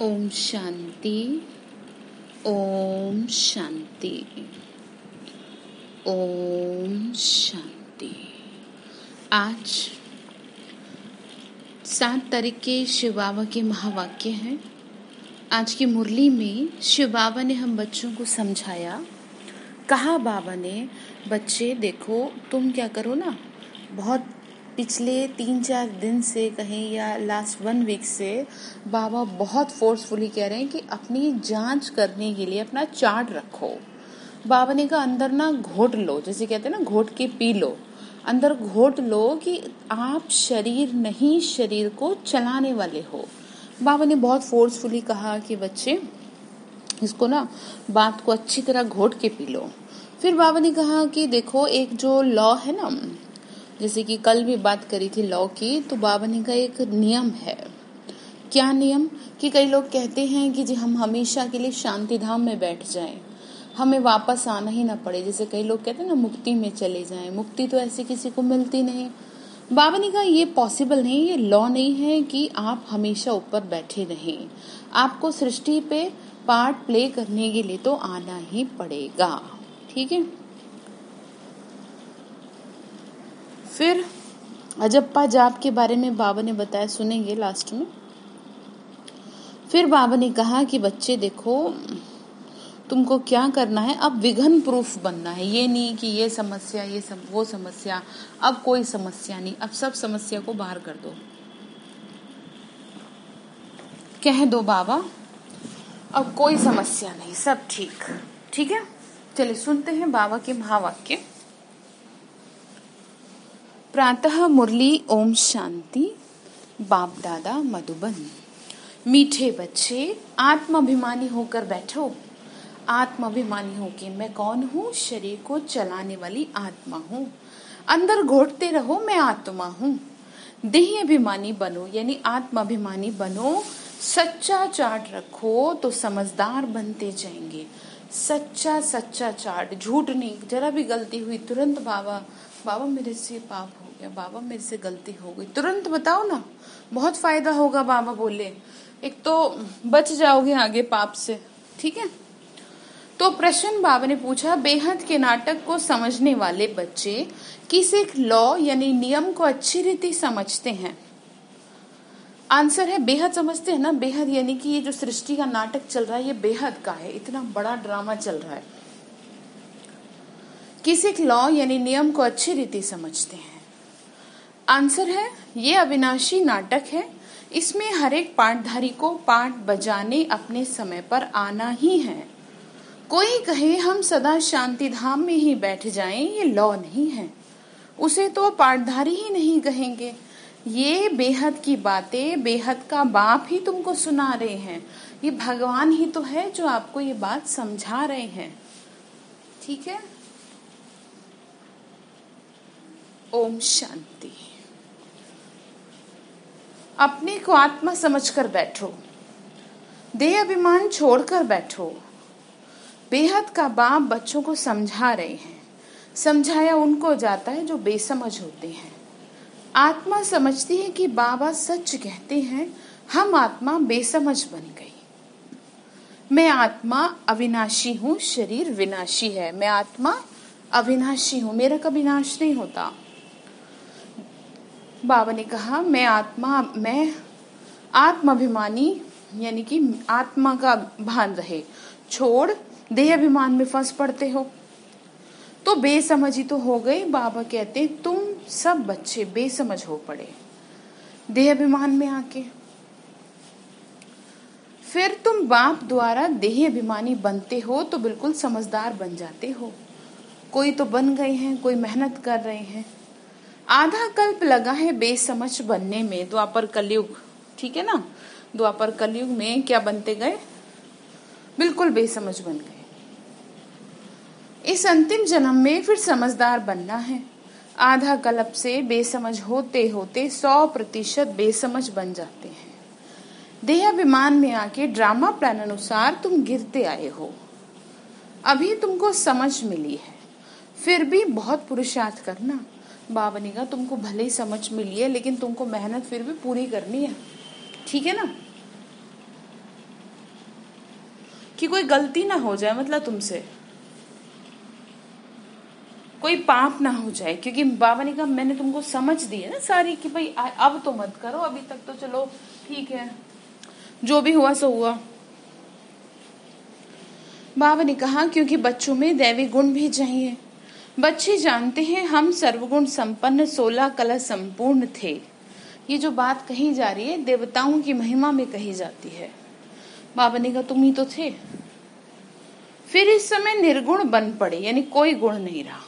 ओम शांति। ओम शांति। ओम शांति। आज 7 तारीख के शिव बाबा के महावाक्य हैं। आज की मुरली में शिव बाबा ने हम बच्चों को समझाया। कहा बाबा ने, बच्चे देखो तुम क्या करो ना, बहुत पिछले 3-4 दिन से कहें या लास्ट 1 वीक से बाबा बहुत फोर्सफुली कह रहे हैं कि अपनी जांच करने के लिए अपना चार्ट रखो। बाबा ने कहा अंदर ना घोट लो, जैसे कहते हैं ना घोट के पी लो, अंदर घोट लो कि आप शरीर नहीं, शरीर को चलाने वाले हो। बाबा ने बहुत फोर्सफुली कहा कि बच्चे इसको ना बात को अच्छी तरह घोट के पी लो। फिर बाबा ने कहा कि देखो एक जो लॉ है ना, जैसे कि कल भी बात करी थी लॉ की, तो बाबा ने कहा एक नियम है। क्या नियम? कि कई लोग कहते हैं कि जी हम हमेशा के लिए शांति धाम में बैठ जाएं, हमें वापस आना ही ना पड़े। जैसे कई लोग कहते हैं ना मुक्ति में चले जाएं, मुक्ति तो ऐसे किसी को मिलती नहीं। बाबा ने कहा ये पॉसिबल नहीं, ये लॉ नहीं है कि आप हमेशा ऊपर बैठे रहें। आपको सृष्टि पे पार्ट प्ले करने के लिए तो आना ही पड़ेगा, ठीक है। फिर अजप्पा जाप के बारे में बाबा ने बताया, सुनेंगे लास्ट में। फिर बाबा ने कहा कि बच्चे देखो तुमको क्या करना है, अब विघ्न प्रूफ बनना है। ये नहीं कि ये समस्या, वो समस्या, अब कोई समस्या नहीं, अब सब समस्या को बाहर कर दो, कह दो बाबा अब कोई समस्या नहीं, सब ठीक है। चलिए सुनते हैं बाबा के महावाक्य। प्रातः मुरली ओम शांति। बाप दादा मधुबन। मीठे बच्चे आत्माभिमानी होकर बैठो। आत्माभिमानी हो कि मैं कौन हूँ? शरीर को चलाने वाली आत्मा हूँ। अंदर घोटते रहो मैं आत्मा हूँ। देह अभिमानी बनो, यानी आत्माभिमानी बनो। सच्चा चार्ट रखो तो समझदार बनते जाएंगे। सच्चा चार्ट, झूठ नहीं। जरा भी गलती हुई तुरंत बाबा मेरे से पाप हो गया, बाबा मेरे से गलती हो गई, तुरंत बताओ ना, बहुत फायदा होगा। बाबा बोले एक तो बच जाओगे आगे पाप से, ठीक है। तो प्रश्न बाबा ने पूछा, बेहद के नाटक को समझने वाले बच्चे किस एक लॉ यानी नियम को अच्छी रीति समझते हैं? आंसर है बेहद समझते हैं ना। बेहद यानी कि ये जो सृष्टि का नाटक चल रहा है ये बेहद का है, इतना बड़ा ड्रामा चल रहा है। किस एक लॉ यानी नियम को अच्छी रीति समझते हैं? आंसर है ये अविनाशी नाटक है। इसमें हर एक पाठधारी को पाठ बजाने अपने समय पर आना ही है। कोई कहे हम सदा शांति धाम में ही बैठ जाएं, ये लॉ नहीं है, उसे तो पाठधारी ही नहीं कहेंगे। ये बेहद की बातें बेहद का बाप ही तुमको सुना रहे हैं। ये भगवान ही तो है जो आपको ये बात समझा रहे हैं, ठीक है। ओम शांति। अपने को आत्मा समझकर बैठो, देह अभिमान छोड़कर बैठो। बेहद का बाप बच्चों को समझा रहे हैं। समझाया उनको जाता है जो बेसमझ होते हैं। आत्मा समझती है कि बाबा सच कहते हैं, हम आत्मा बेसमझ बन गई। मैं आत्मा अविनाशी हूँ, शरीर विनाशी है। मैं आत्मा अविनाशी हूँ, मेरा कभी नाश नहीं होता। बाबा ने कहा मैं आत्माभिमानी, यानी कि आत्मा का भान रहे, छोड़ देह अभिमान में फंस पड़ते हो तो बेसमझी तो हो गई। बाबा कहते तुम सब बच्चे बेसमझ हो पड़े देह अभिमान में आके। फिर तुम बाप द्वारा देह अभिमानी बनते हो तो बिल्कुल समझदार बन जाते हो। कोई तो बन गए हैं, कोई मेहनत कर रहे हैं। आधा कल्प लगा है बेसमझ बनने में, द्वापर कलयुग, ठीक है ना। द्वापर कलयुग में क्या बनते गए? बिल्कुल बेसमझ बन गए। इस अंतिम जन्म में फिर समझदार बनना है। आधा कल्प से बेसमझ होते होते 100% बेसमझ बन जाते हैं। देह अभिमान में आके ड्रामा प्लान अनुसार तुम गिरते आए हो। अभी तुमको समझ मिली है, फिर भी बहुत पुरुषार्थ करना। बाबा ने कहा तुमको भले ही समझ मिली है लेकिन तुमको मेहनत फिर भी पूरी करनी है, ठीक है ना। कि कोई गलती ना हो जाए, मतलब तुमसे कोई पाप ना हो जाए, क्योंकि बाबा ने कहा मैंने तुमको समझ दी है ना सारी कि भाई अब तो मत करो, अभी तक तो चलो ठीक है, जो भी हुआ सो हुआ। बाबा ने कहा क्योंकि बच्चों में दैवी गुण भी चाहिए। बच्चे जानते हैं हम सर्वगुण संपन्न 16 कला संपूर्ण थे। ये जो बात कही जा रही है देवताओं की महिमा में कही जाती है। बाबा ने कहा तुम ही तो थे। फिर इस समय निर्गुण बन पड़े, यानी कोई गुण नहीं रहा।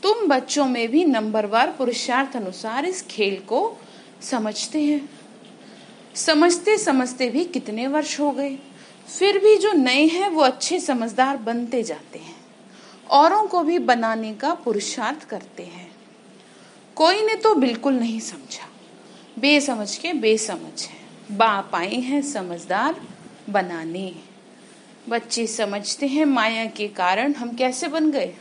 तुम बच्चों में भी नंबरवार पुरुषार्थ अनुसार इस खेल को समझते हैं। समझते समझते भी कितने वर्ष हो गए, फिर भी जो नए हैं वो अच्छे समझदार बनते जाते हैं, औरों को भी बनाने का पुरुषार्थ करते हैं। कोई ने तो बिल्कुल नहीं समझा, बेसमझ के बेसमझ है, बाप आए हैं समझदार बनाने। बच्चे समझते हैं माया के कारण हम कैसे बन गए,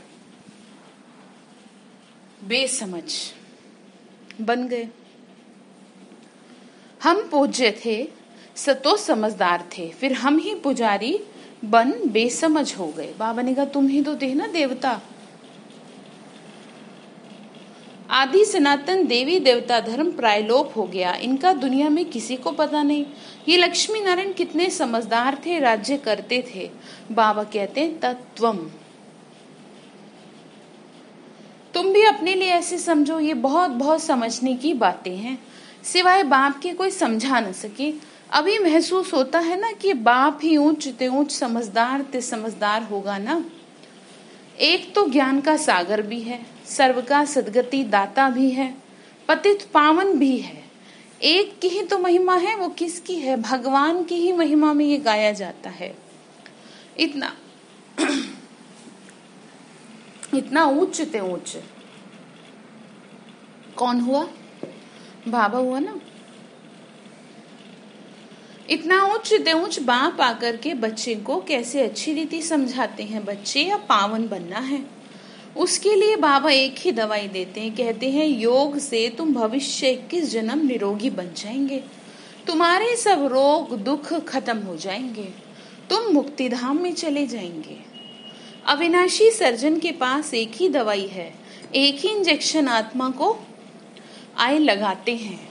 बेसमझ बन गए। हम पूज्य थे सतो समझदार थे, फिर हम ही पुजारी बन बेसमझ हो गए। बाबा ने कहा तुम ही तो थे ना देवता। आदि सनातन देवी देवता धर्म प्रायलोप हो गया, इनका दुनिया में किसी को पता नहीं। ये लक्ष्मी नारायण कितने समझदार थे, राज्य करते थे। बाबा कहते हैं तत्वम। तुम भी अपने लिए ऐसे समझो, ये बहुत बहुत समझने की बातें हैं, सिवाय बाप के कोई समझा न सके। अभी महसूस होता है ना कि बाप ही ऊंच ते ऊंच समझदार ते समझदार होगा ना। एक तो ज्ञान का सागर भी है, सर्व का सदगति दाता भी है, पतित पावन भी है। एक की ही तो महिमा है, वो किसकी है, भगवान की ही महिमा में ये गाया जाता है। इतना इतना उच्च ते उच्च कौन हुआ, बाबा हुआ ना। इतना उच्च ते उच्च बाप आकर के बच्चे को कैसे अच्छी रीति समझाते हैं। बच्चे या पावन बनना है, उसके लिए बाबा एक ही दवाई देते हैं, कहते हैं योग से तुम भविष्य 21 जन्म निरोगी बन जाएंगे, तुम्हारे सब रोग दुख खत्म हो जाएंगे, तुम मुक्ति धाम में चले जाएंगे। अविनाशी सर्जन के पास एक ही दवाई है, एक ही इंजेक्शन आत्मा को आए लगाते हैं।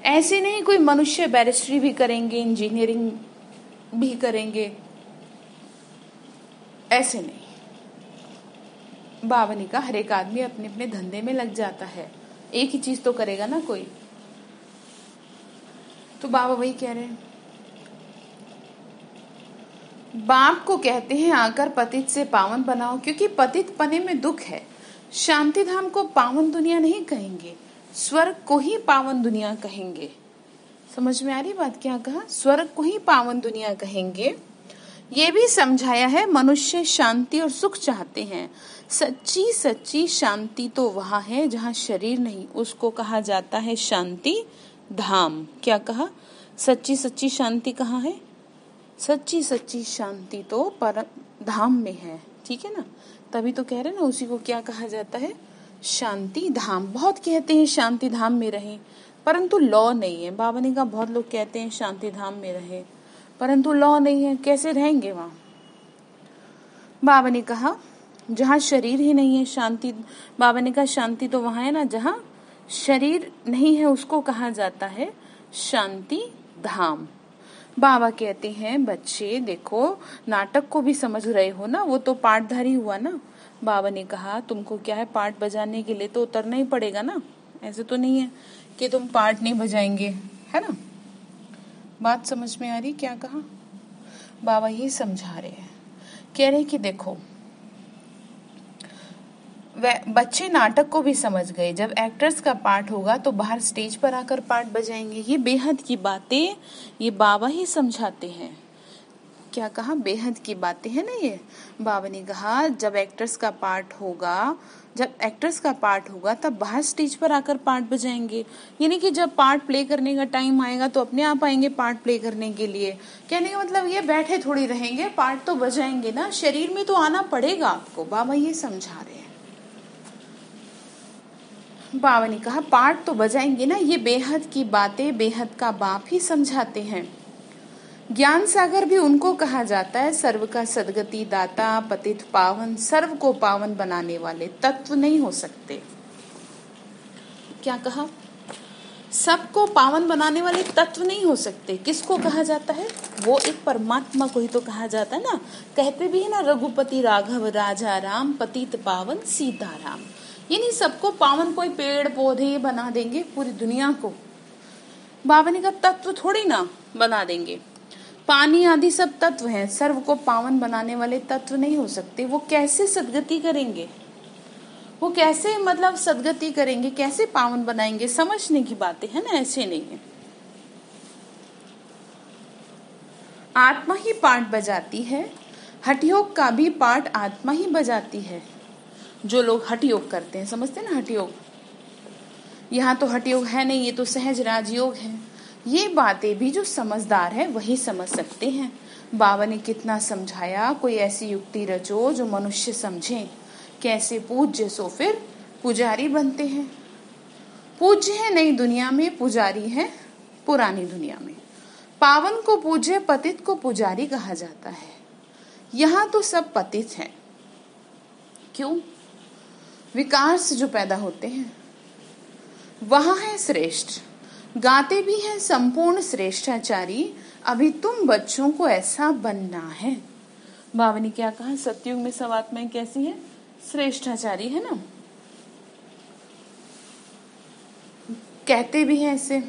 ऐसे नहीं कोई मनुष्य बैरिस्ट्री भी करेंगे, इंजीनियरिंग भी करेंगे, ऐसे नहीं। बाबा ने कहा हर एक आदमी अपने अपने धंधे में लग जाता है, एक ही चीज तो करेगा ना कोई। तो बाबा वही कह रहे हैं, बाप को कहते हैं आकर पतित से पावन बनाओ, क्योंकि पतित पने में दुख है। शांति धाम को पावन दुनिया नहीं कहेंगे, स्वर्ग को ही पावन दुनिया कहेंगे। समझ में आ रही बात, क्या कहा, स्वर्ग को ही पावन दुनिया कहेंगे। ये भी समझाया है मनुष्य शांति और सुख चाहते हैं, सच्ची सच्ची शांति तो वहां है जहां शरीर नहीं, उसको कहा जाता है शांति धाम। क्या कहा, सच्ची सच्ची शांति कहाँ है, सच्ची सच्ची शांति तो परम धाम में है, ठीक है ना। तभी तो कह रहे ना उसी को क्या कहा जाता है, शांति धाम। बहुत कहते हैं शांति धाम में रहे, परंतु लॉ नहीं है। बाबा ने कहा बहुत लोग कहते हैं शांति धाम में रहे, परंतु लॉ नहीं है, कैसे रहेंगे वहां। बाबा ने कहा जहाँ शरीर ही नहीं है शांति, बाबा ने कहा शांति तो वहां है ना जहाँ शरीर नहीं है, उसको कहा जाता है शांति धाम। बाबा कहते हैं बच्चे देखो नाटक को भी समझ रहे हो ना, वो तो पाठधारी हुआ ना। बाबा ने कहा तुमको क्या है, पाठ बजाने के लिए तो उतरना ही पड़ेगा ना, ऐसे तो नहीं है कि तुम पाठ नहीं बजाएंगे, है ना। बात समझ में आ रही क्या कहा, बाबा ये समझा रहे हैं, कह रहे कि देखो बच्चे नाटक को भी समझ गए, जब एक्टर्स का पार्ट होगा तो बाहर स्टेज पर आकर पार्ट बजाएंगे। ये बेहद की बातें ये बाबा ही समझाते हैं। क्या कहा, बेहद की बातें हैं ना ये। बाबा ने कहा जब एक्टर्स का पार्ट होगा तब बाहर स्टेज पर आकर पार्ट बजाएंगे, यानी कि जब पार्ट प्ले करने का टाइम आएगा तो अपने आप आएंगे पार्ट प्ले करने के लिए। कहने का मतलब ये बैठे थोड़ी रहेंगे, पार्ट तो बजाएंगे ना, शरीर में तो आना पड़ेगा आपको। बाबा ये समझा रहे हैं। बाबा ने कहा पार्ट तो बजाएंगे ना, ये बेहद की बातें बेहद का बाप ही समझाते हैं। ज्ञान सागर भी उनको कहा जाता है, सर्व का सद्गति दाता, पतित पावन, सर्व को पावन बनाने वाले तत्व नहीं हो सकते। क्या कहा? सबको पावन बनाने वाले तत्व नहीं हो सकते। किसको कहा जाता है? वो एक परमात्मा को ही तो कहा जाता है ना। कहते भी है ना, रघुपति राघव राजा राम, पतित पावन सीताराम। यानी सबको पावन कोई पेड़ पौधे बना देंगे पूरी दुनिया को, बाबा ने कहा तत्व थोड़ी ना बना देंगे। पानी आदि सब तत्व हैं, सर्व को पावन बनाने वाले तत्व नहीं हो सकते। वो कैसे सद्गति करेंगे? वो कैसे मतलब सद्गति करेंगे, कैसे पावन बनाएंगे? समझने की बातें है ना, ऐसे नहीं है। आत्मा ही पाठ बजाती है, हठयोग का भी पाठ आत्मा ही बजाती है। जो लोग हठयोग करते हैं, समझते हैं ना हठयोग, यहाँ तो हठयोग है नहीं, ये तो सहज राजयोग है। ये बातें भी जो समझदार है वही समझ सकते हैं। बाबा ने कितना समझाया, कोई ऐसी युक्ति रचो जो मनुष्य समझे। कैसे पूज्य सो फिर पुजारी बनते हैं। पूज्य है नई दुनिया में, पुजारी है पुरानी दुनिया में। पावन को पूज्य, पतित को पुजारी कहा जाता है। यहाँ तो सब पतित हैं। क्यों? विकार से जो पैदा होते हैं वहां है श्रेष्ठ। गाते भी हैं संपूर्ण श्रेष्ठाचारी, अभी तुम बच्चों को ऐसा बनना है। बाबा ने क्या कहा? सतयुग में सब आत्माएं कैसी है? श्रेष्ठाचारी है ना। कहते भी हैं ऐसे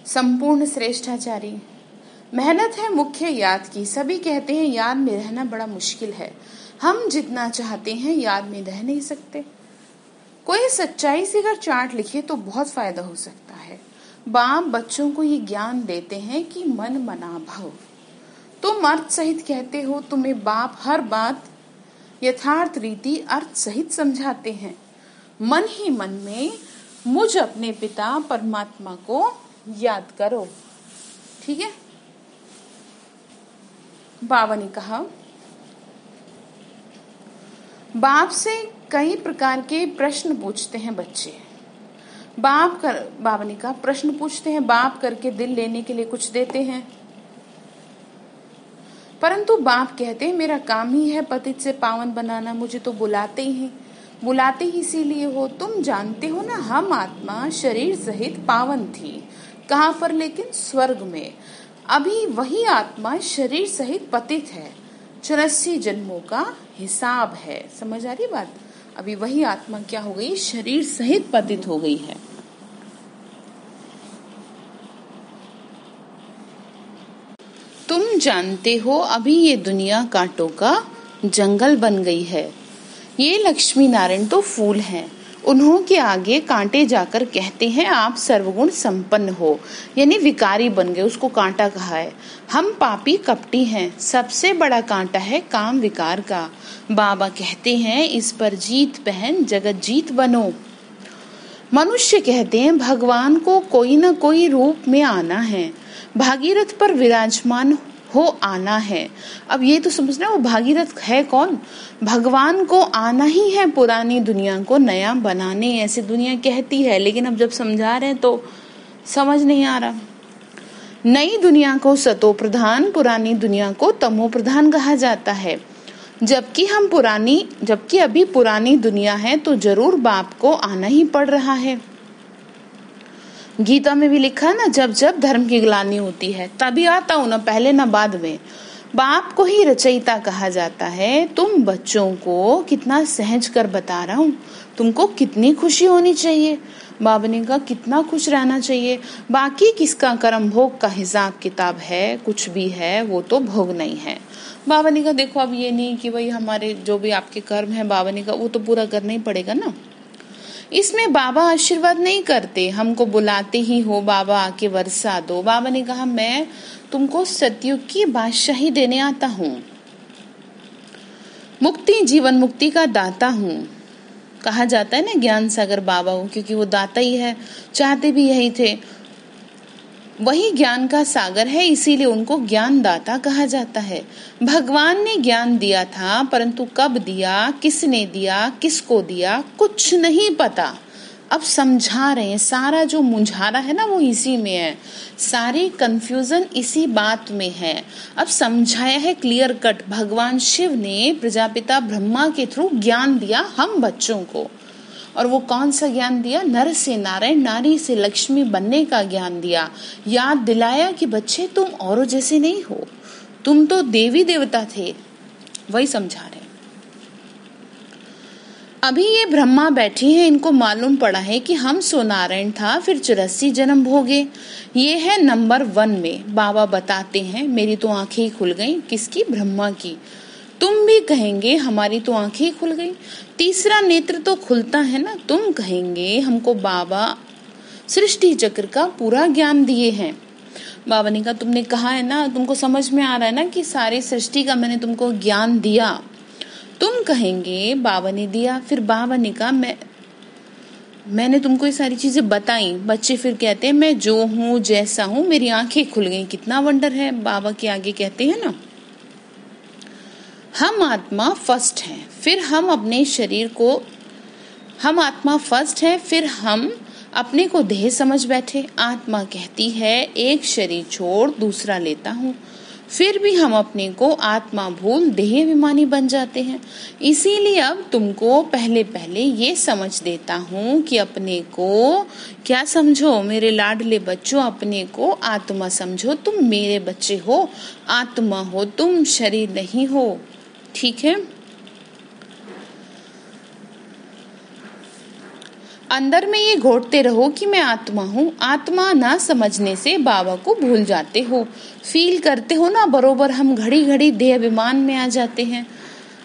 संपूर्ण श्रेष्ठाचारी। मेहनत है मुख्य याद की। सभी कहते हैं याद में रहना बड़ा मुश्किल है। हम जितना चाहते हैं याद में रह नहीं सकते। कोई सच्चाई से अगर चार्ट लिखे तो बहुत फायदा हो सकता है। बाप बच्चों को ये ज्ञान देते हैं कि मन मना भव। तुम अर्थ सहित कहते हो, तुम्हें बाप हर बात यथार्थ रीति अर्थ सहित समझाते हैं। मन ही मन में मुझ अपने पिता परमात्मा को याद करो। ठीक है। बाबा ने कहा, बाप से कई प्रकार के प्रश्न पूछते हैं बच्चे। बाबा ने कहा प्रश्न पूछते हैं, बाप करके दिल लेने के लिए कुछ देते हैं। परंतु बाप कहते हैं मेरा काम ही है पतित से पावन बनाना, मुझे तो बुलाते ही इसीलिए हो। तुम जानते हो ना, हम आत्मा शरीर सहित पावन थी। कहाँ पर? लेकिन स्वर्ग में। अभी वही आत्मा शरीर सहित पतित है। 84 जन्मों का हिसाब है। समझ आ रही बात? अभी वही आत्मा क्या हो गई? शरीर सहित पतित हो गई है। तुम जानते हो अभी ये दुनिया कांटों का जंगल बन गई है। ये लक्ष्मी नारायण तो फूल हैं, उन्हों के आगे कांटे जाकर कहते हैं आप सर्वगुण संपन्न हो, यानी विकारी बन गए, उसको कांटा कहा है। हम पापी कपटी हैं, सबसे बड़ा कांटा है काम विकार का। बाबा कहते हैं इस पर जीत पहन जगत जीत बनो। मनुष्य कहते हैं भगवान को कोई न कोई रूप में आना है, भागीरथ पर विराजमान हो आना है। अब ये तो समझना, वो भागीरथ है कौन? भगवान को आना ही है पुरानी दुनिया को नया बनाने, ऐसे दुनिया कहती है। लेकिन अब जब समझा रहे हैं तो समझ नहीं आ रहा। नई दुनिया को सतो प्रधान, पुरानी दुनिया को तमो प्रधान कहा जाता है। जबकि अभी पुरानी दुनिया है तो जरूर बाप को आना ही पड़ रहा है। गीता में भी लिखा है ना, जब जब धर्म की ग्लानि होती है तभी आता हूं, ना पहले ना बाद में। बाप को ही रचयिता कहा जाता है। तुम बच्चों को कितना सहज कर बता रहा हूँ, तुमको कितनी खुशी होनी चाहिए। बाबा ने कहा कितना खुश रहना चाहिए। बाकी किसका कर्म भोग का हिसाब किताब है, कुछ भी है वो तो भोग नहीं है। बाबा ने कहा देखो अब ये नहीं कि भाई हमारे जो भी आपके कर्म है, बाबा ने कहा वो तो पूरा करना ही पड़ेगा ना। इसमें बाबा आशीर्वाद नहीं करते, हमको बुलाते ही हो बाबा आके वर्षा दो। बाबा ने कहा मैं तुमको सतयुग की बादशाही देने आता हूँ, मुक्ति जीवन मुक्ति का दाता हूँ। कहा जाता है ना ज्ञान सागर बाबा हूँ, क्योंकि वो दाता ही है, चाहते भी यही थे। वही ज्ञान का सागर है, इसीलिए उनको ज्ञान दाता कहा जाता है। भगवान ने ज्ञान दिया था, परंतु कब दिया, किसने दिया, किसको दिया, कुछ नहीं पता। अब समझा रहे हैं। सारा जो मुंझारा है ना वो इसी में है, सारी कंफ्यूजन इसी बात में है। अब समझाया है क्लियर कट। भगवान शिव ने प्रजापिता ब्रह्मा के थ्रू ज्ञान दिया हम बच्चों को, और वो कौन सा ज्ञान दिया? नर से नारायण, नारी से लक्ष्मी बनने का ज्ञान दिया। याद दिलाया कि बच्चे तुम औरों जैसे नहीं हो, तुम तो देवी देवता थे, वही समझा रहे। अभी ये ब्रह्मा बैठे हैं, इनको मालूम पड़ा है कि हम सो नारायण था, फिर 84 जन्म भोगे। ये है नंबर 1 में। बाबा बताते हैं मेरी तो आंखें ही खुल गईं। किसकी? ब्रह्मा की। तुम भी कहेंगे हमारी तो आंखें ही खुल गईं। तीसरा नेत्र तो खुलता है ना। तुम कहेंगे हमको बाबा सृष्टि चक्र का पूरा ज्ञान दिए हैं। बाबा ने कहा तुमने कहा है ना, तुमको समझ में आ रहा है ना कि सारी सृष्टि का मैंने तुमको ज्ञान दिया। तुम कहेंगे बाबा ने दिया। फिर बाबा ने कहा मैंने तुमको ये सारी चीजें बताई। बच्चे फिर कहते हैं मैं जो हूँ जैसा हूँ, मेरी आंखें खुल गई। कितना वंडर है। बाबा के आगे कहते हैं ना, हम आत्मा फर्स्ट है, फिर हम अपने शरीर को, हम आत्मा फर्स्ट है, फिर हम अपने को देह समझ बैठे। आत्मा कहती है एक शरीर छोड़ दूसरा लेता हूँ, फिर भी हम अपने को आत्मा भूल देह अभिमानी बन जाते हैं। इसीलिए अब तुमको पहले पहले ये समझ देता हूँ कि अपने को क्या समझो मेरे लाडले बच्चों, अपने को आत्मा समझो। तुम मेरे बच्चे हो, आत्मा हो तुम, शरीर नहीं हो। ठीक है। अंदर में ये घोटते रहो कि मैं आत्मा हूँ। आत्मा ना समझने से बाबा को भूल जाते हो। फील करते हो ना, बरोबर हम घड़ी घड़ी देह अभिमान में आ जाते हैं।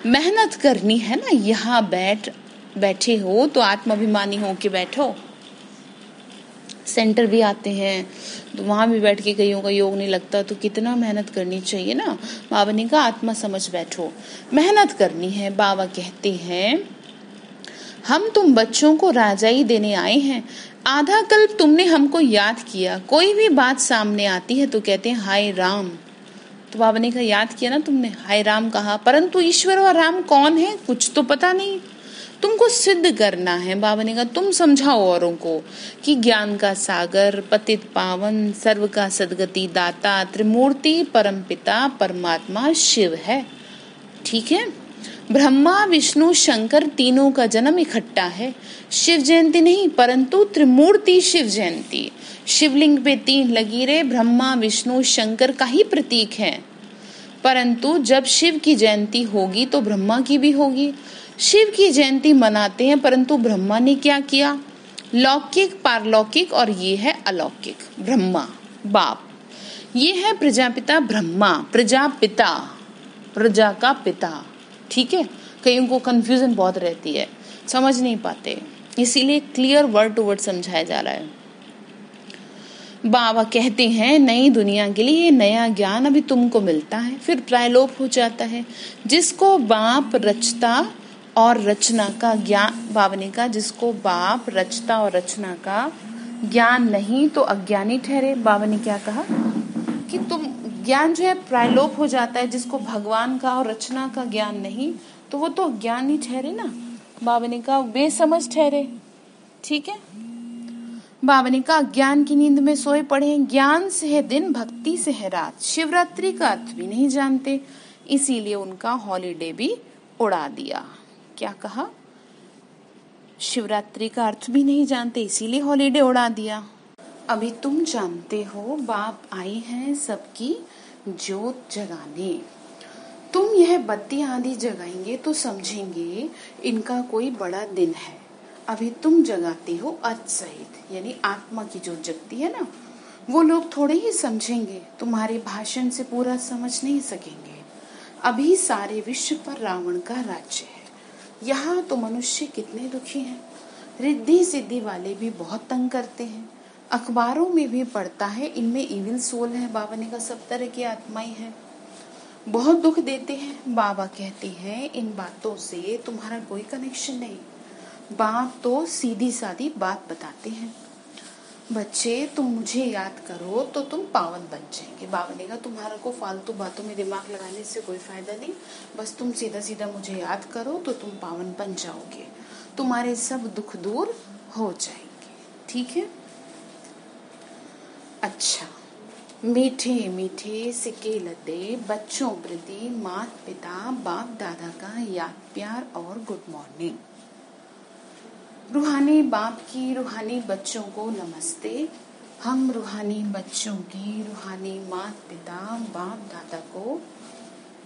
मेहनत करनी है ना, यहाँ बैठे हो तो आत्माभिमानी हो के बैठो। सेंटर भी आते हैं तो वहां भी बैठ के कईयों का योग नहीं लगता, तो कितना मेहनत करनी चाहिए ना। बाबा ने कहा आत्मा समझ बैठो, मेहनत करनी है। बाबा कहते हैं हम तुम बच्चों को राजाई देने आए हैं। आधा कल्प तुमने हमको याद किया। कोई भी बात सामने आती है तो कहते हैं हाय राम। तो बाबा ने कहा याद किया ना तुमने, हाय राम कहा, परंतु ईश्वर और राम कौन है कुछ तो पता नहीं। तुमको सिद्ध करना है। बाबा ने कहा तुम समझाओ औरों को कि ज्ञान का सागर, पतित पावन, सर्व का सदगति दाता, त्रिमूर्ति परमपिता परमात्मा शिव है। ठीक है। ब्रह्मा विष्णु शंकर तीनों का जन्म इकट्ठा है। शिव जयंती नहीं परंतु त्रिमूर्ति शिव जयंती। शिवलिंग पे 3 लकीरें ब्रह्मा विष्णु शंकर का ही प्रतीक है। परंतु जब शिव की जयंती होगी तो ब्रह्मा की भी होगी। शिव की जयंती मनाते हैं परंतु ब्रह्मा ने क्या किया? लौकिक, पारलौकिक और ये है अलौकिक। ब्रह्मा बाप, ये है प्रजापिता ब्रह्मा। प्रजापिता, प्रजा का पिता। ठीक है। कईयों को कंफ्यूजन बहुत रहती है, समझ नहीं पाते, इसीलिए क्लियर वर्ड टू वर्ड समझाया जा रहा है। बाबा कहते हैं नई दुनिया के लिए नया ज्ञान अभी तुमको मिलता है, फिर प्रायलोप हो जाता है। जिसको बाप रचता और रचना का ज्ञान, बाबा ने कहा जिसको बाप रचता और रचना का ज्ञान नहीं तो अज्ञानी ठहरे। बाबा ने क्या कहा कि तुम ज्ञान जो है प्रायलोप हो जाता है। जिसको भगवान का और रचना का ज्ञान नहीं तो वो तो अज्ञानी ठहरे ना। बाबा ने कहा बेसमझ ठहरे। ठीक है। बाबा ने कहा ज्ञान की नींद में सोए पड़े, ज्ञान से है दिन भक्ति से है रात। शिवरात्रि का अर्थ भी नहीं जानते, इसीलिए उनका हॉलीडे भी उड़ा दिया। क्या कहा? शिवरात्रि का अर्थ भी नहीं जानते इसीलिए हॉलीडे उड़ा दिया। अभी तुम जानते हो बाप आए हैं सबकी ज्योत जगाने। तुम यह बत्ती आदि जगाएंगे तो समझेंगे इनका कोई बड़ा दिन है। अभी तुम जगाते हो अर्थ सहित, यानी आत्मा की ज्योत जगती है ना, वो लोग थोड़े ही समझेंगे, तुम्हारे भाषण से पूरा समझ नहीं सकेंगे। अभी सारे विश्व पर रावण का राज्य है। यहाँ तो मनुष्य कितने दुखी हैं। रिद्धि सिद्धि वाले भी बहुत तंग करते हैं। अखबारों में भी पढ़ता है इनमें इविल सोल है। बाबा ने कहा सब तरह की आत्माएं हैं, बहुत दुख देते हैं। बाबा कहते हैं इन बातों से तुम्हारा कोई कनेक्शन नहीं। बाप तो सीधी सादी बात बताते हैं। बच्चे तुम मुझे याद करो तो तुम पावन बन जाएंगे। बाबा ने कहा तुम्हारा को फालतू बातों में दिमाग लगाने से कोई फायदा नहीं, बस तुम सीधा सीधा मुझे याद करो तो तुम पावन बन जाओगे, तुम्हारे सब दुख दूर हो जाएंगे। ठीक है। अच्छा, मीठे मीठे सिक्के लते बच्चों प्रति माता पिता बाप दादा का याद प्यार और गुड मॉर्निंग। रूहानी बाप की रूहानी बच्चों को नमस्ते। हम रूहानी बच्चों की रूहानी माता पिता बाप दादा को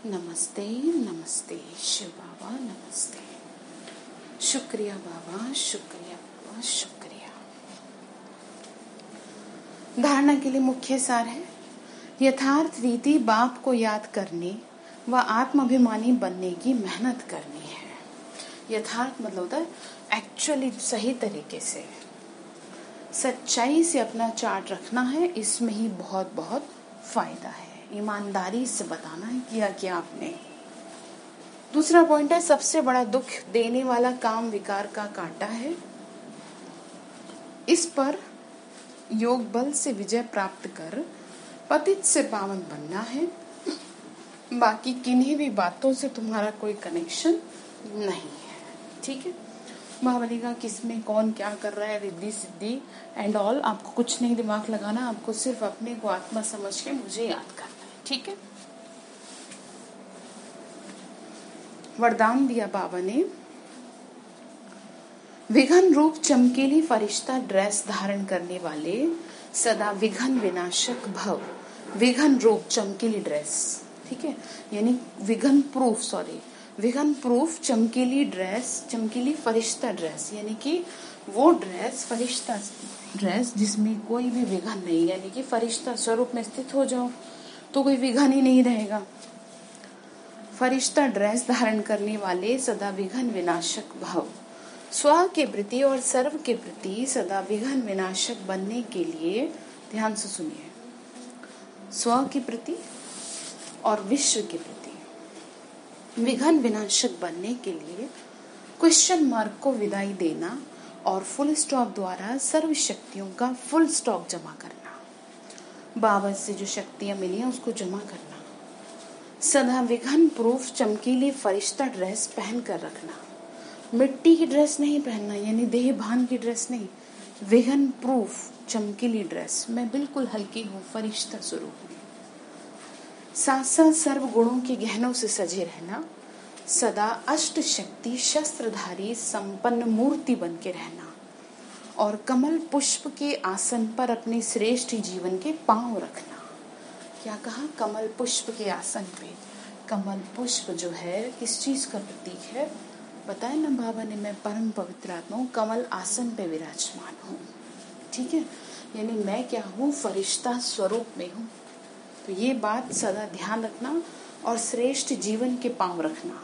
नमस्ते नमस्ते। शिव बाबा नमस्ते। शुक्रिया बाबा, शुक्रिया बाबा, शुक्रिया। धारणा के लिए मुख्य सार है, यथार्थ रीति बाप को याद करने व आत्माभिमानी बनने की मेहनत करनी है। यथार्थ मतलब होता है एक्चुअली सही तरीके से, सच्चाई से अपना चार्ट रखना है। इसमें ही बहुत बहुत फायदा है। ईमानदारी से बताना है किया क्या आपने। दूसरा पॉइंट है, सबसे बड़ा दुख देने वाला काम विकार का कांटा है। इस पर योग बल से विजय प्राप्त कर पतित से पावन बनना है। बाकी किन्हीं भी बातों से तुम्हारा कोई कनेक्शन नहीं है। ठीक है। महाबली का किसमें कौन क्या कर रहा है, रिद्धि सिद्धि एंड ऑल, आपको कुछ नहीं दिमाग लगाना। आपको सिर्फ अपने को आत्मा समझ के मुझे याद करना है। ठीक है। वरदान दिया बाबा ने, विघन रूप चमकीली फरिश्ता ड्रेस धारण करने वाले सदा विघन विनाशक भव। विघन रूप चमकीली ड्रेस, ठीक है, यानी विघन प्रूफ चमकीली ड्रेस, चमकीली फरिश्ता ड्रेस, यानी कि वो ड्रेस फरिश्ता ड्रेस जिसमें कोई भी विघन नहीं, यानी कि फरिश्ता स्वरूप में स्थित हो जाओ तो कोई विघन ही नहीं रहेगा। फरिश्ता ड्रेस धारण करने वाले सदा विघन विनाशक भव। स्व के प्रति और सर्व के प्रति सदा विघन विनाशक बनने के लिए, ध्यान से सुनिए, स्व के प्रति और विश्व के प्रति विघन विनाशक बनने के लिए क्वेश्चन मार्क को विदाई देना और फुल स्टॉप द्वारा सर्व शक्तियों का फुल स्टॉप जमा करना। बाबा से जो शक्तियां मिली हैं उसको जमा करना। सदा विघन प्रूफ चमकीली फरिश्ता ड्रेस पहन कर रखना। मिट्टी की ड्रेस नहीं पहनना, यानी देह भान की ड्रेस नहीं, विघन प्रूफ चमकीली ड्रेस। मैं बिल्कुल हल्की हूँ फरिश्ता स्वरूप में। साथ साथ सर्व गुणों के गहनों से सजे रहना। सदा अष्ट शक्ति शस्त्रधारी संपन्न मूर्ति बन के रहना और कमल पुष्प के आसन पर अपने श्रेष्ठ जीवन के पांव रखना। क्या कहा? कमल पुष्प के आसन पे। कमल पुष्प जो है किस चीज का प्रतीक है? बताया ना बाबा ने, मैं परम पवित्र आत्मा हूँ, कमल आसन पे विराजमान हूँ। ठीक है, यानी मैं क्या हूँ? फरिश्ता स्वरूप में हूँ। तो ये बात सदा ध्यान रखना और श्रेष्ठ जीवन के पांव रखना।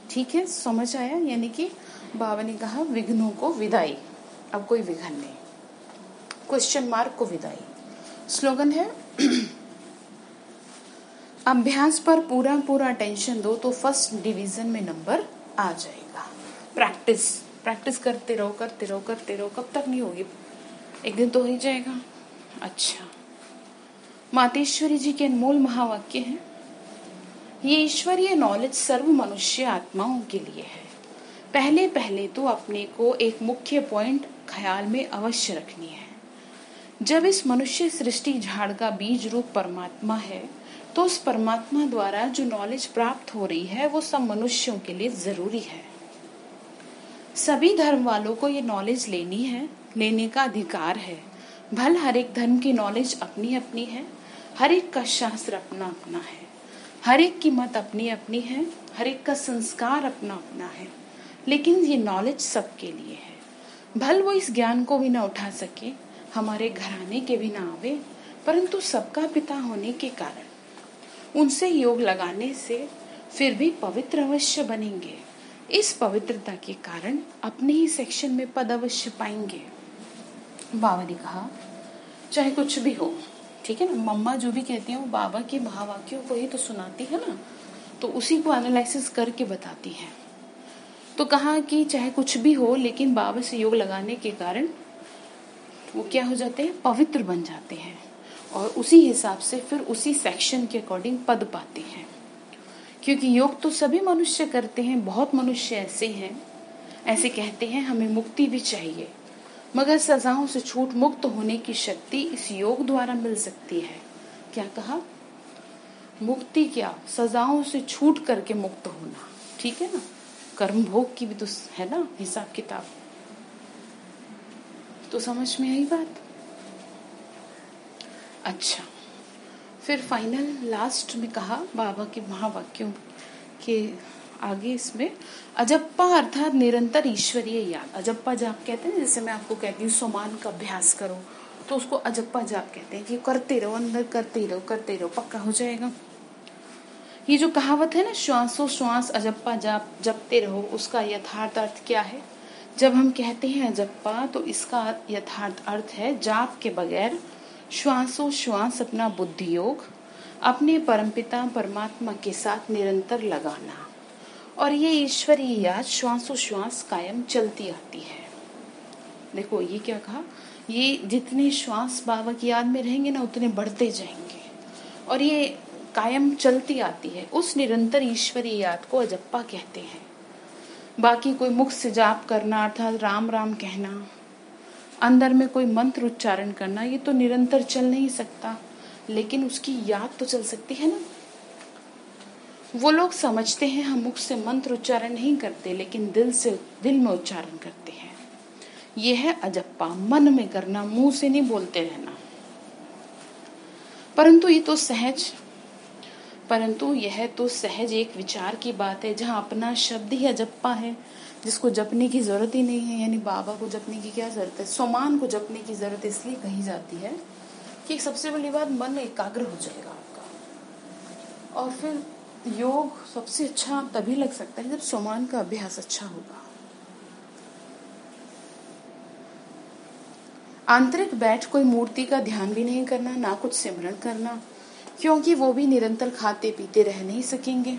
ठीक है, समझ आया? यानी कि बाबा ने कहा विघ्नों को विदाई, अब कोई विघ्न नहीं, क्वेश्चन मार्क को विदाई। स्लोगन है, अभ्यास पर पूरा पूरा अटेंशन दो तो फर्स्ट डिवीजन में नंबर आ जाएगा। प्रैक्टिस करते रहो, कब तक नहीं होगी? एक दिन तो हो ही जाएगा। अच्छा, मातेश्वरी जी के अनमोल महावाक्य हैं, ये ईश्वरीय नॉलेज सर्व मनुष्य आत्माओं के लिए है। पहले पहले तो अपने को एक मुख्य पॉइंट ख्याल में अवश्य रखनी है। जब इस मनुष्य सृष्टि झाड़ का बीज रूप परमात्मा है तो उस परमात्मा द्वारा जो नॉलेज प्राप्त हो रही है वो सब मनुष्यों के लिए जरूरी है। सभी धर्म वालों को ये नॉलेज लेनी है, लेने का अधिकार है। भल हर एक धर्म की नॉलेज अपनी अपनी है, हर एक का शास्त्र अपना अपना है, हर एक की मत अपनी अपनी है, हर एक का संस्कार अपना अपना है, लेकिन ये नॉलेज सबके लिए है। भल वो इस ज्ञान को भी ना उठा सके, हमारे घराने के भी ना आवे, परंतु सबका पिता होने के कारण उनसे योग लगाने से फिर भी पवित्र अवश्य बनेंगे। इस पवित्रता के कारण अपने ही सेक्शन में पद अवश्य पाएंगे। बाबा ने कहा चाहे कुछ भी हो, ठीक है ना, मम्मा जो भी कहती है वो बाबा के महावाक्यों को ही तो सुनाती है ना, तो उसी को एनालिसिस करके बताती है। तो कहा कि चाहे कुछ भी हो लेकिन बाबा से योग लगाने के कारण वो क्या हो जाते हैं? पवित्र बन जाते हैं और उसी हिसाब से फिर उसी सेक्शन के अकॉर्डिंग पद पाते हैं। क्योंकि योग तो सभी मनुष्य करते हैं, बहुत मनुष्य ऐसे हैं, ऐसे कहते हैं हमें मुक्ति भी चाहिए, मगर सजाओं से छूट मुक्त होने की शक्ति इस योग द्वारा मिल सकती है। क्या कहा? मुक्ति क्या? सजाओं से छूट करके मुक्त होना। ठीक है ना, कर्म भोग की भी तो है ना हिसाब किताब। तो समझ में आई बात? अच्छा, फिर फाइनल लास्ट में कहा बाबा के महावाक्यों के आगे इसमें अजप्पा अर्थात निरंतर ईश्वरीय याद। अजप्पा जाप कहते हैं, जैसे मैं आपको कहती हूँ सोमान का अभ्यास करो, तो उसको अजप्पा जाप कहते हैं कि करते रहो, अंदर करते रहो, पक्का हो जाएगा। ये जो कहावत है ना, श्वासों श्वास अजप्पा जाप जपते रहो, उसका यथार्थ अर्थ क्या है? जब हम कहते हैं अजप्पा, तो इसका यथार्थ अर्थ है जाप के बगैर श्वासों श्वास अपना बुद्धि योग अपने परमपिता परमात्मा के साथ निरंतर लगाना, और ये ईश्वरीय याद श्वासों श्वास कायम चलती आती है। देखो ये क्या कहा, ये जितने श्वास बाबा की याद में रहेंगे ना उतने बढ़ते जाएंगे, और ये कायम चलती आती है। उस निरंतर ईश्वरीय याद को अजप्पा कहते हैं। बाकी कोई मुख से जाप करना अर्थात राम राम कहना, अंदर में कोई मंत्र उच्चारण करना, ये तो निरंतर चल नहीं सकता, लेकिन उसकी याद तो चल सकती है ना। वो लोग समझते हैं हम मुख से मंत्र उच्चारण नहीं करते, लेकिन दिल में उच्चारण करते हैं। ये है अजप्पा, मन में करना, मुंह से नहीं बोलते रहना। परंतु यह तो सहज एक विचार की बात है, जहाँ अपना शब्द ही अजप्पा है, जिसको जपने की जरूरत ही नहीं है। यानी बाबा को जपने की क्या जरूरत है? सोमान को जपने की जरूरत इसलिए कही जाती है कि सबसे बड़ी बात मन एकाग्र हो जाएगा आपका, और फिर योग सबसे अच्छा तभी लग सकता है जब सोमान का अभ्यास अच्छा होगा। आंतरिक बैठ कोई मूर्ति का ध्यान भी नहीं करना, ना कुछ सिमरन करना, क्योंकि वो भी निरंतर खाते पीते रह नहीं सकेंगे।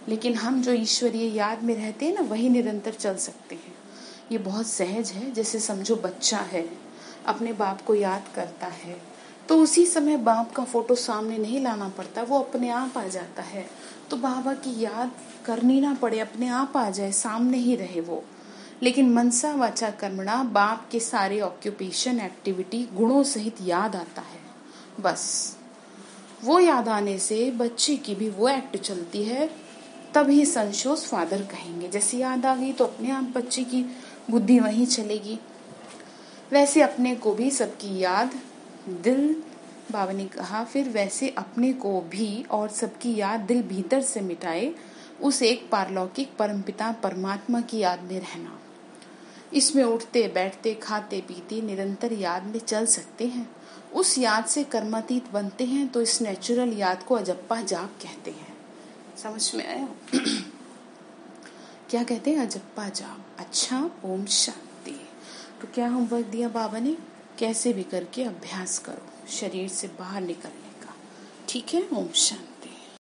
लेकिन हम जो ईश्वरीय याद में रहते हैं ना, वही निरंतर चल सकते हैं। ये बहुत सहज है। जैसे समझो बच्चा है, अपने बाप को याद करता है, तो उसी समय बाप का फोटो सामने नहीं लाना पड़ता, वो अपने आप आ जाता है। तो बाबा की याद करनी ना पड़े, अपने आप आ जाए, सामने ही रहे वो। लेकिन मनसा वाचा कर्मणा बाप के सारे ऑक्यूपेशन एक्टिविटी गुणों सहित याद आता है। बस वो याद आने से बच्चे की भी वो एक्ट चलती है, तभी संशोष फादर कहेंगे। जैसे याद आ गई तो अपने आप बच्चे की बुद्धि वहीं चलेगी। वैसे अपने को भी सबकी याद दिल, बाबा ने कहा, फिर वैसे अपने को भी और सबकी याद दिल भीतर से मिटाए उस एक पारलौकिक परमपिता परमात्मा की याद में रहना। इसमें उठते बैठते खाते पीते निरंतर याद में चल सकते हैं। उस याद से कर्मातीत बनते हैं, तो इस नेचुरल याद को अजप्पा जाप कहते हैं। समझ में आया? क्या कहते हैं? अजप्पा जाप। अच्छा, ओम शांति। तो क्या होमवर्क दिया बाबा ने? कैसे भी करके अभ्यास करो शरीर से बाहर निकलने का। ठीक है? ओम शांति।